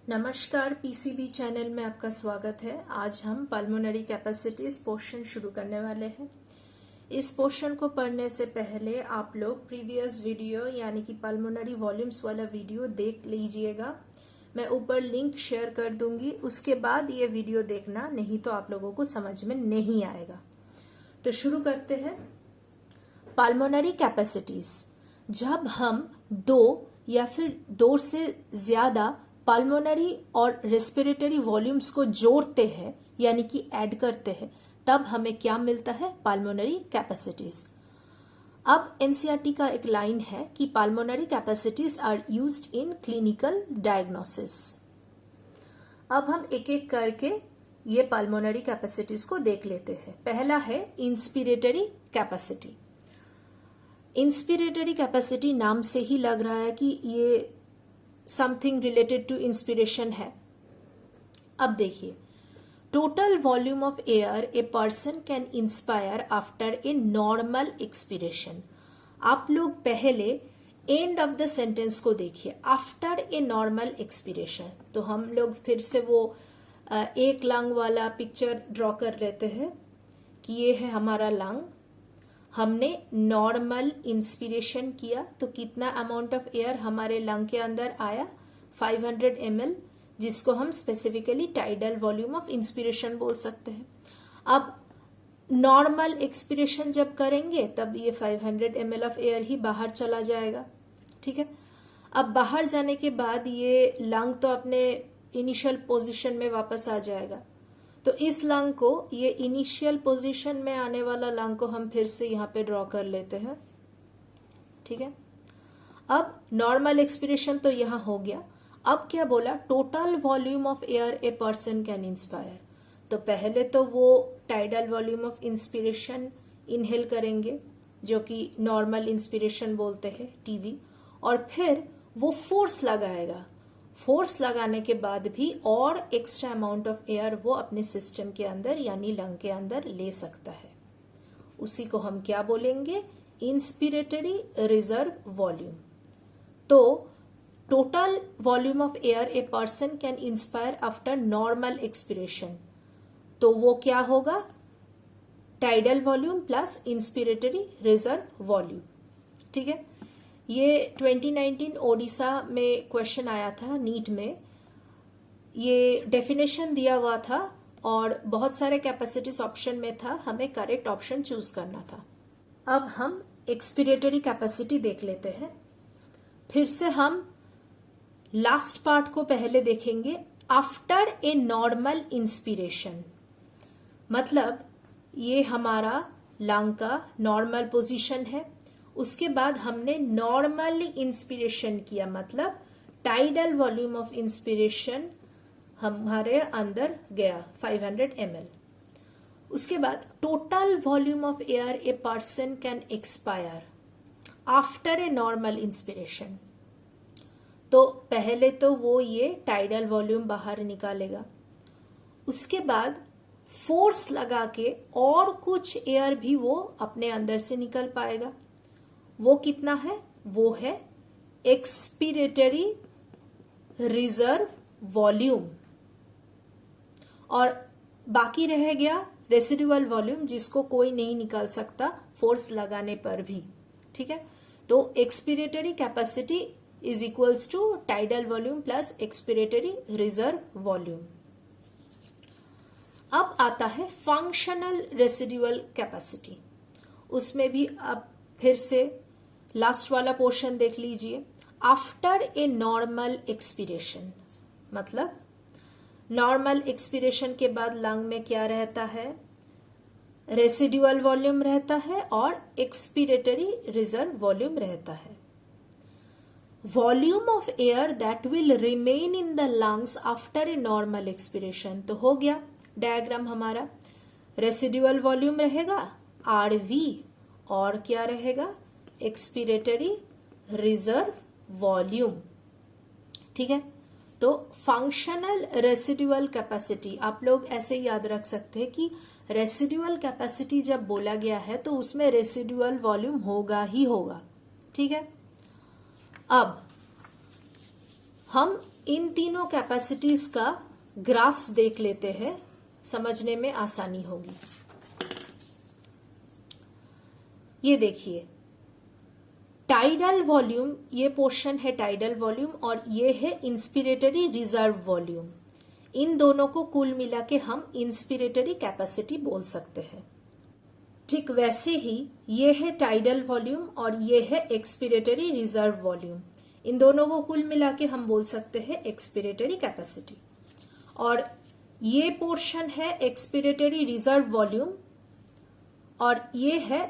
नमस्कार, PCB channel में आपका स्वागत है। आज हम पल्मोनरी कैपेसिटीज पोर्शन शुरू करने वाले हैं। इस पोर्शन को पढ़ने से पहले आप लोग प्रीवियस वीडियो यानी कि पल्मोनरी वॉल्यूम्स वाला वीडियो देख लीजिएगा। मैं ऊपर लिंक शेयर कर दूंगी, उसके बाद ये वीडियो देखना, नहीं तो आप लोगों को समझ में नहीं आएगा। तो शुरू करते हैं। पल्मोनरी कैपेसिटीज, जब हम दो या फिर दो से ज्यादा पल्मोनरी और रेस्पिरेटरी वॉल्यूम्स को जोड़ते हैं यानी कि ऐड करते हैं, तब हमें क्या मिलता है? Pulmonary capacities. अब एनसीईआरटी का एक लाइन है कि pulmonary capacities are used in clinical diagnosis. अब हम एक एक करके ये पल्मोनरी कैपेसिटीज को देख लेते हैं। पहला है इंस्पिरेटरी कैपेसिटी। इंस्पिरेटरी कैपेसिटी नाम से ही लग रहा है कि ये समथिंग रिलेटेड टू इंस्पिरेशन है। अब देखिए, total volume of air a person can inspire after a normal expiration. आप लोग पहले एंड ऑफ द सेंटेंस को देखिए, आफ्टर ए नॉर्मल एक्सपिरेशन। तो हम लोग फिर से वो एक लंग वाला पिक्चर ड्रॉ कर लेते हैं कि ये है हमारा लंग। हमने नॉर्मल इंस्पिरेशन किया तो कितना अमाउंट ऑफ एयर हमारे लंग के अंदर आया? 500 ml, जिसको हम specifically tidal volume of inspiration बोल सकते हैं। अब नॉर्मल एक्सपिरेशन जब करेंगे तब ये 500 ml ऑफ एयर ही बाहर चला जाएगा। ठीक है। अब बाहर जाने के बाद ये लंग तो अपने इनिशियल पोजीशन में वापस आ जाएगा। तो इस लंग को, ये इनिशियल पोजीशन में आने वाला लंग को हम फिर से यहाँ पे ड्रॉ कर लेते हैं। ठीक है। अब नॉर्मल एक्सपिरेशन तो यहाँ हो गया। अब क्या बोला? Total volume of air a person can inspire. तो पहले तो वो tidal volume of inspiration inhale करेंगे, जो कि नॉर्मल इंस्पिरेशन बोलते हैं, टीवी, और फिर वो फोर्स लगाएगा। फोर्स लगाने के बाद भी और एक्स्ट्रा अमाउंट ऑफ एयर वो अपने सिस्टम के अंदर यानी लंग के अंदर ले सकता है। उसी को हम क्या बोलेंगे? Inspiratory reserve volume. तो total volume of air a person can inspire after normal expiration, तो वो क्या होगा? Tidal volume plus inspiratory reserve volume. ठीक है। ये 2019 ओडिशा में क्वेश्चन आया था नीट में। ये डेफिनेशन दिया हुआ था और बहुत सारे कैपेसिटीज ऑप्शन में था, हमें करेक्ट ऑप्शन चूज करना था। अब हम एक्सपिरेटरी कैपेसिटी देख लेते हैं। फिर से हम लास्ट पार्ट को पहले देखेंगे। आफ्टर ए नॉर्मल इंस्पिरेशन, मतलब ये हमारा लंग का नॉर्मल पोजीशन है। उसके बाद हमने नॉर्मली इंस्पिरेशन किया, मतलब टाइडल वॉल्यूम ऑफ इंस्पिरेशन हमारे अंदर गया 500 ml। उसके बाद total volume of air a person can expire after a normal inspiration. तो पहले तो वो ये टाइडल वॉल्यूम बाहर निकालेगा, उसके बाद फोर्स लगा के और कुछ एयर भी वो अपने अंदर से निकल पाएगा। वो कितना है? वो है एक्सपिरेटरी रिजर्व वॉल्यूम, और बाकी रह गया रेसिडुअल वॉल्यूम, जिसको कोई नहीं निकाल सकता फोर्स लगाने पर भी। ठीक है। तो expiratory capacity is equals to tidal volume plus expiratory reserve volume. अब आता है फंक्शनल रेसिडुअल कैपेसिटी। उसमें भी अब फिर से लास्ट वाला पोर्शन देख लीजिए। आफ्टर ए नॉर्मल एक्सपिरेशन, मतलब नॉर्मल एक्सपिरेशन के बाद लंग में क्या रहता है? रेसिडुअल वॉल्यूम रहता है और एक्सपिरेटरी रिजर्व वॉल्यूम रहता है। Volume of air that will remain in the lungs after a normal expiration, तो हो गया डायग्राम हमारा। रेसिडुअल वॉल्यूम रहेगा RV, और क्या रहेगा? Expiratory reserve volume. ठीक है। तो फंक्शनल रेसिडुअल कैपेसिटी आप लोग ऐसे याद रख सकते हैं कि रेसिडुअल कैपेसिटी जब बोला गया है तो उसमें रेसिडुअल वॉल्यूम होगा ही होगा। ठीक है। अब हम इन तीनों कैपेसिटीज का ग्राफ्स देख लेते हैं, समझने में आसानी होगी। ये देखिए, टाइडल वॉल्यूम, ये पोर्शन है टाइडल वॉल्यूम और ये है इंस्पिरेटरी रिजर्व वॉल्यूम। इन दोनों को कुल मिला के हम इंस्पिरेटरी कैपेसिटी बोल सकते हैं। ठीक वैसे ही ये है टाइडल वॉल्यूम और ये है एक्सपिरेटरी रिजर्व वॉल्यूम। इन दोनों को कुल मिला के हम बोल सकते हैं एक्सपिरेटरी कैपेसिटी। और ये पोर्शन है एक्सपिरेटरी रिजर्व वॉल्यूम और ये है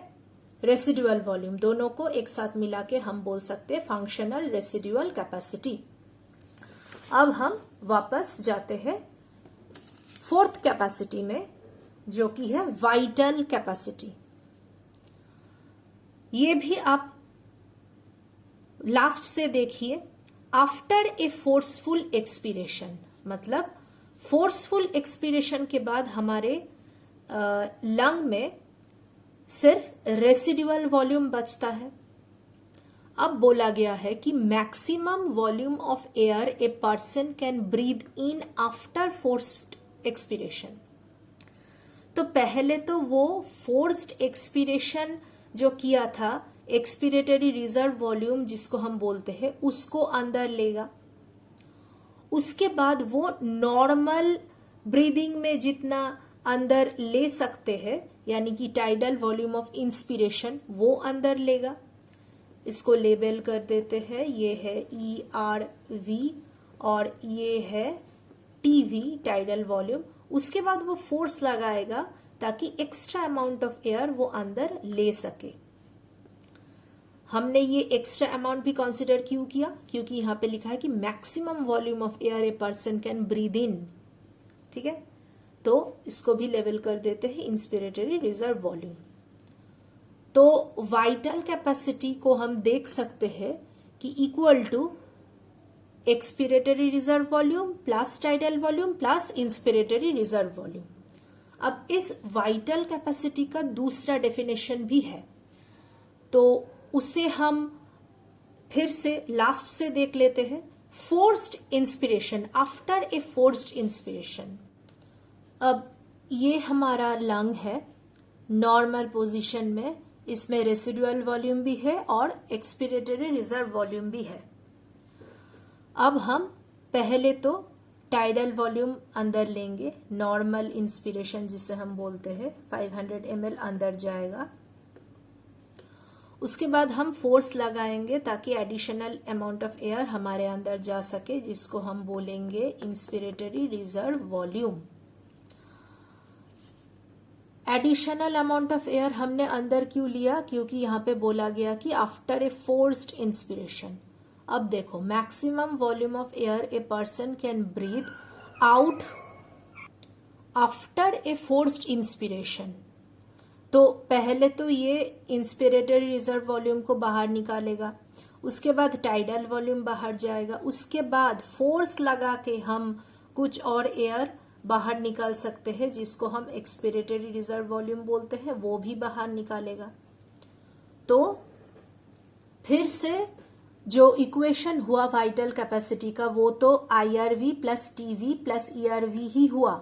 रेसिडुअल वॉल्यूम। दोनों को एक साथ मिला के हम बोल सकते हैं फंक्शनल रेसिडुअल कैपेसिटी। अब हम वापस जाते हैं फोर्थ कैपेसिटी में, जो कि है वाइटल कैपेसिटी। ये भी आप लास्ट से देखिए, आफ्टर ए फोर्सफुल एक्सपीरेशन, मतलब फोर्सफुल एक्सपीरेशन के बाद हमारे लंग में सिर्फ रेसिडुअल वॉल्यूम बचता है। अब बोला गया है कि maximum volume of air a person can breathe in after forced expiration. तो पहले तो वो फोर्स्ड एक्सपीरेशन जो किया था, एक्सपीरेटरी रिजर्व वॉल्यूम जिसको हम बोलते हैं, उसको अंदर लेगा। उसके बाद वो नॉर्मल ब्रीदिंग में जितना अंदर ले सकते हैं, यानी कि टाइडल वॉल्यूम ऑफ इंस्पिरेशन, वो अंदर लेगा। इसको लेबल कर देते हैं, ये है ERV और ये है TV, टाइडल वॉल्यूम। उसके बाद वो फोर्स लगाएगा ताकि एक्स्ट्रा अमाउंट ऑफ एयर वो अंदर ले सके। हमने ये एक्स्ट्रा अमाउंट भी कंसिडर क्यों किया? क्योंकि यहां पे लिखा है कि maximum volume of air a person can breathe in. ठीक है, तो इसको भी लेवल कर देते हैं इंस्पिरेटरी रिजर्व वॉल्यूम। तो वाइटल कैपेसिटी को हम देख सकते हैं कि equal to expiratory reserve volume plus tidal volume plus inspiratory reserve volume. अब इस वाइटल कैपेसिटी का दूसरा डेफिनेशन भी है, तो उसे हम फिर से लास्ट से देख लेते हैं। Forced inspiration, after a forced inspiration. अब ये हमारा लंग है नॉर्मल पोजीशन में, इसमें रेसिडुअल वॉल्यूम भी है और एक्सपिरेटरी रिजर्व वॉल्यूम भी है। अब हम पहले तो टाइडल वॉल्यूम अंदर लेंगे, नॉर्मल इंस्पिरेशन जिसे हम बोलते हैं, 500 ml अंदर जाएगा। उसके बाद हम फोर्स लगाएंगे ताकि एडिशनल अमाउंट ऑफ एयर हमारे अंदर जा सके, जिसको हम बोलेंगे inspiratory reserve volume. Additional amount of air हमने अंदर क्यों लिया? क्योंकि यहां पे बोला गया कि आफ्टर ए फोर्स्ड इंस्पिरेशन। अब देखो, maximum volume of air a person can breathe out after a forced inspiration. तो पहले तो ये इंस्पिरेटरी रिजर्व वॉल्यूम को बाहर निकालेगा, उसके बाद टाइडल वॉल्यूम बाहर जाएगा, उसके बाद फोर्स लगा के हम कुछ और एयर बाहर निकाल सकते हैं जिसको हम एक्सपिरेटरी रिजर्व वॉल्यूम बोलते हैं, वो भी बाहर निकालेगा। तो फिर से जो इक्वेशन हुआ वाइटल कैपेसिटी का, वो तो IRV plus TV plus ERV ही हुआ।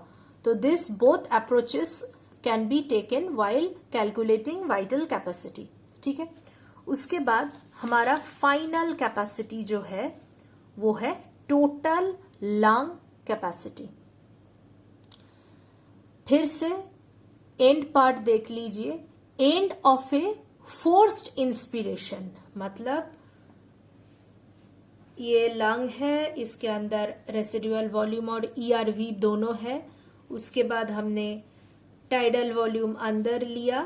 तो this both approaches can be taken while calculating vital capacity. ठीक है, उसके बाद हमारा फाइनल कैपेसिटी जो है वो है टोटल लंग कैपेसिटी। फिर से एंड पार्ट देख लीजिए। End of A forced inspiration, मतलब ये लंग है, इसके अंदर रेसिडुअल वॉल्यूम और ERV दोनों है। उसके बाद हमने टाइडल वॉल्यूम अंदर लिया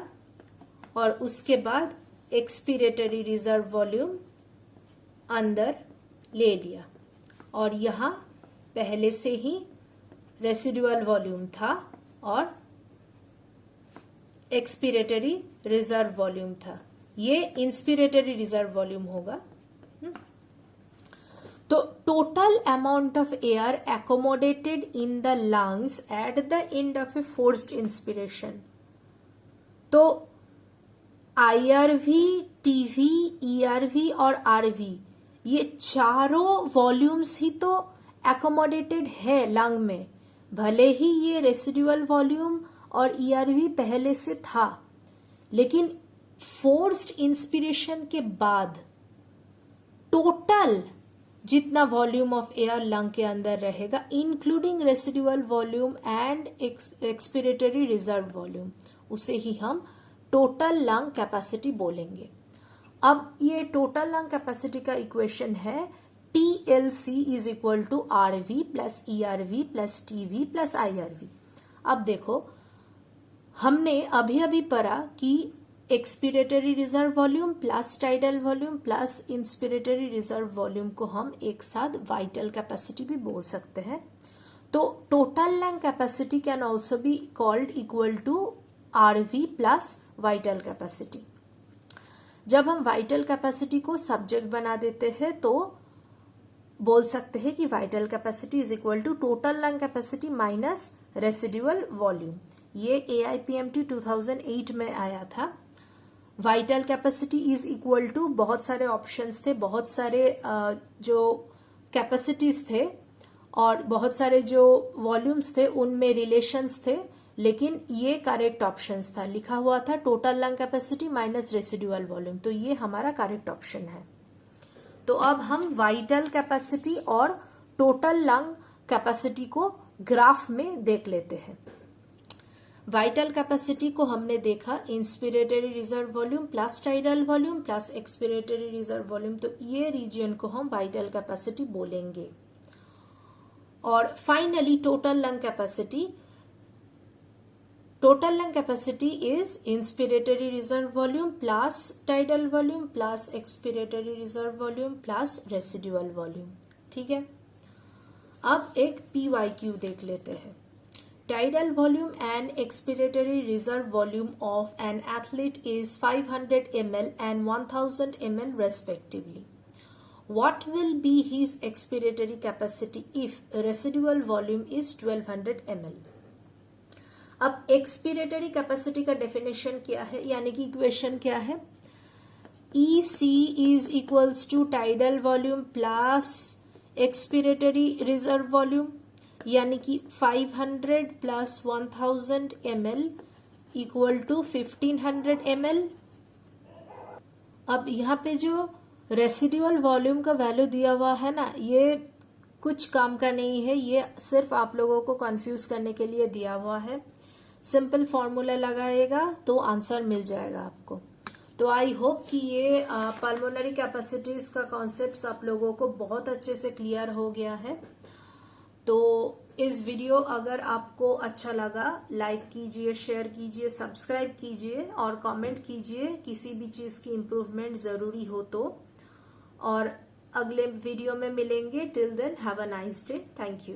और उसके बाद एक्सपिरेटरी रिजर्व वॉल्यूम अंदर ले लिया, और यहाँ पहले से ही रेसिडुअल वॉल्यूम था और एक्सपिरेटरी रिजर्व वॉल्यूम था। ये इंस्पिरेटरी रिजर्व वॉल्यूम होगा। तो total amount of air accommodated in the lungs at the end of a forced inspiration। तो IRV, TV, ERV और RV, ये चारों वॉल्यूम्स ही तो एकोमोडेटेड है लंग में, भले ही ये रेसिडुअल वॉल्यूम और ERV पहले से था, लेकिन फोर्स्ड इंस्पिरेशन के बाद टोटल जितना वॉल्यूम ऑफ एयर लंग के अंदर रहेगा, including residual volume and expiratory reserve volume, उसे ही हम टोटल लंग कैपेसिटी बोलेंगे। अब ये टोटल लंग कैपेसिटी का इक्वेशन है TLC is equal to RV plus ERV plus TV plus IRV। अब देखो, हमने अभी अभी पढ़ा कि expiratory reserve volume plus tidal volume plus inspiratory reserve volume को हम एक साथ वाइटल कैपेसिटी भी बोल सकते हैं। तो total lung capacity can also be called equal to RV plus vital capacity. जब हम वाइटल कैपेसिटी को सब्जेक्ट बना देते हैं तो बोल सकते हैं कि vital capacity is equal to total lung capacity minus residual volume. ये AIPMT 2008 में आया था। Vital capacity is equal to, बहुत सारे ऑप्शंस थे, बहुत सारे जो कैपेसिटीज थे और बहुत सारे जो वॉल्यूम्स थे उनमें रिलेशंस थे, लेकिन ये करेक्ट ऑप्शंस था। लिखा हुआ था total lung capacity minus residual volume, तो ये हमारा करेक्ट ऑप्शन है। तो अब हम वाइटल कैपेसिटी और टोटल लंग कैपेसिटी को ग्राफ में देख लेते हैं। वाइटल कैपेसिटी को हमने देखा inspiratory reserve volume plus tidal volume plus expiratory reserve volume, तो ये रीजन को हम वाइटल कैपेसिटी बोलेंगे। और finally total lung capacity is inspiratory reserve volume plus tidal volume plus expiratory reserve volume plus residual volume. ठीक है, अब एक PYQ देख लेते हैं। Tidal volume and expiratory reserve volume of an athlete is 500 ml and 1000 ml respectively. What will be his expiratory capacity if residual volume is 1200 ml? अब expiratory capacity का definition क्या है, यानी कि इक्वेशन क्या है? EC is equals to tidal volume plus expiratory reserve volume, यानी कि 500 plus 1000 ml equal to 1500 ml। अब यहाँ पे जो रेसिडुअल वॉल्यूम का वैल्यू दिया हुआ है ना, ये कुछ काम का नहीं है, ये सिर्फ आप लोगों को कंफ्यूज करने के लिए दिया हुआ है। सिंपल फॉर्मूला लगाएगा तो आंसर मिल जाएगा आपको। तो आई होप कि ये पल्मोनरी कैपेसिटीज का कॉन्सेप्ट आप लोगों को बहुत अच्छे से क्लियर हो गया है। तो इस वीडियो अगर आपको अच्छा लगा, लाइक कीजिए, शेयर कीजिए, सब्सक्राइब कीजिए और कमेंट कीजिए किसी भी चीज की इम्प्रूवमेंट जरूरी हो तो। और अगले वीडियो में मिलेंगे। Till then have a nice day. Thank you.